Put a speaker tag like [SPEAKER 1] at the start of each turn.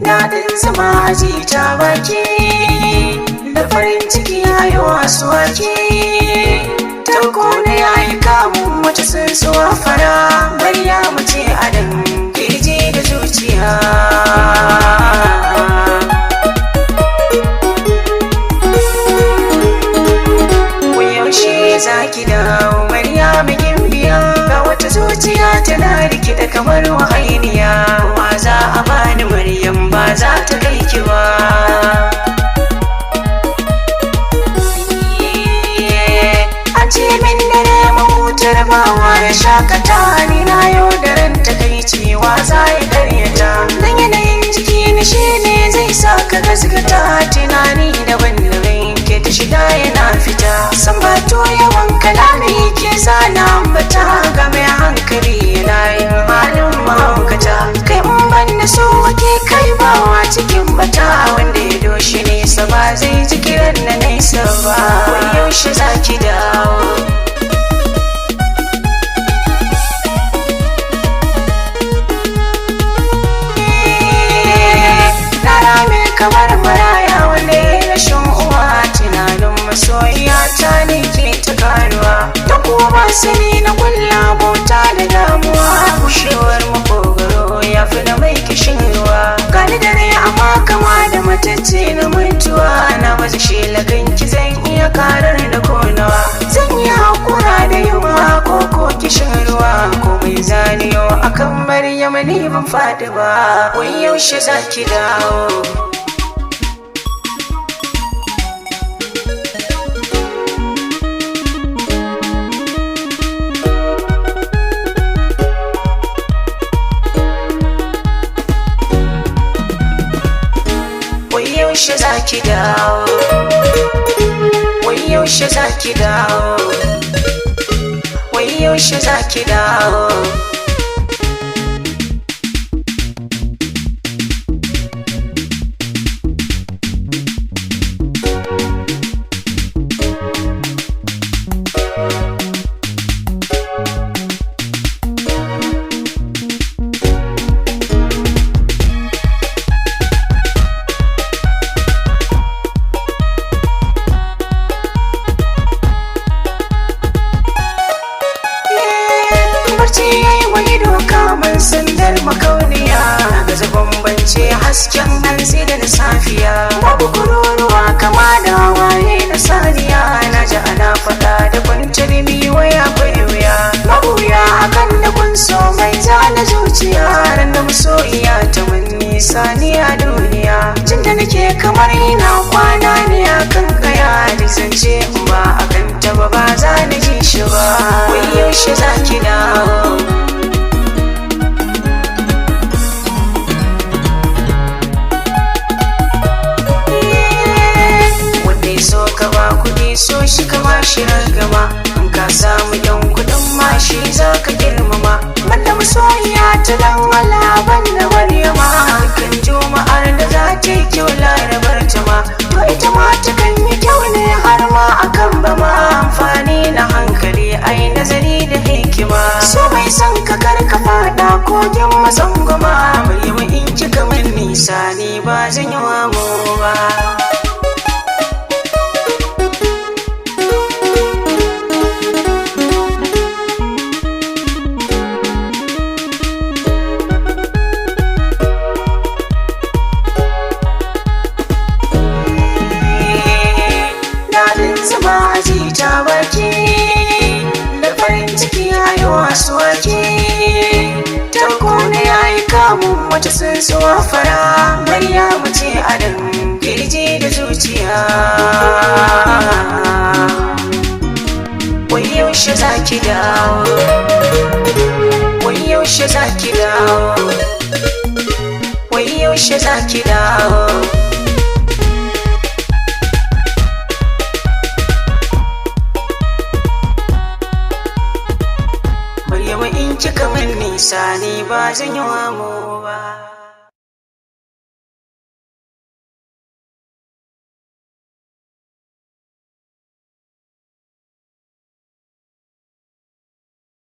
[SPEAKER 1] Daɗin zama aji ta baki da farin ciki yayi wasu wake. Tanko da yayi kamun wata tsuntsuwa fara, bariya mace adam kirji da zuciya. Yaushe zaki dawo Maryam gimbiya, ga wata zuciya tana rikida kamar wahainiya. Wa za a bani Maryam ba za ta kai ki ba. An ce min dare mahutar bawa ya shakata, ni na yau da ran takaici wa za ya karyata. Dan yanayin jiki na shi ne zai sa ka gaskata, tunani daban-daban ke ta shiga yana fita. San bato yawan kalami ke zana ambata, ga mai hankali yana yin halin mahaukata. Kai in ban da so wake kai bawa cikin bata, wanda ya doshi nesa ba zai ji kiran na nesa ba. Wai yaushe zaki dawo? Na rame kamar maraya wanda ya rashin uwa, tunanin masoyiya ta ne ke ta karuwa. Da kuma sani na kulla bauta da damuwa, bushewar makogaro ya fi na mai kishin ruwa. Gani dare amma kama da matacce na mutuwa, na maza shelagan ki zan iya karar da konawa. Zan yi hakura da yunwa ko kishin ruwa, komai zaniyo akan Maryam ni ban faɗi ba. Wai yaushe zaki dawo? Yaushe zaki dawo? Wai yaushe zaki dawo? Wai yaushe zaki dawo? Kamar sandar makauniya, gaza bambance hasken hantsi da na safiya. Babu kururuwa kama da waye na saniya, na ji ana faɗa da kwanciyar waya akwai wuya. Mabuya akan da kun so mai zana zuciya, ran da masoyiya ta manni saniya duniya. Jin da nake kamar ina kwana ne akan kaya, duk zance in ba akan taba ba za na ji shi ba. Wai yaushe zaki dawo? So ka ba kuɗi so shi kama shi ragama, in ka samu yan kuɗin ma shi za ka girmama. Banda masoyiya ta dan Allah banda Maryama, kan juma'ar da za ta yi kyau larabar ta ma. To ita ma ta kan yi kyau ne har ma akan ba ma, amfani na hankali ai nazari da hikima. So mai son ka kar ka faɗa kogin mazanguma, Maryama in kika min nisa ni ba zan yi wa mu ba. Zama aji ta baki da farin ciki yayi wasu wake. Tanko da yayi kamun wata tsuntsuwa fara, Maryam ce adam kirji da zuciya. Wai yaushe zaki dawo? Wai yaushe zaki dawo? Wai yaushe zaki dawo? Maryam in kika min nisa ni ba zan yi wa mu ba.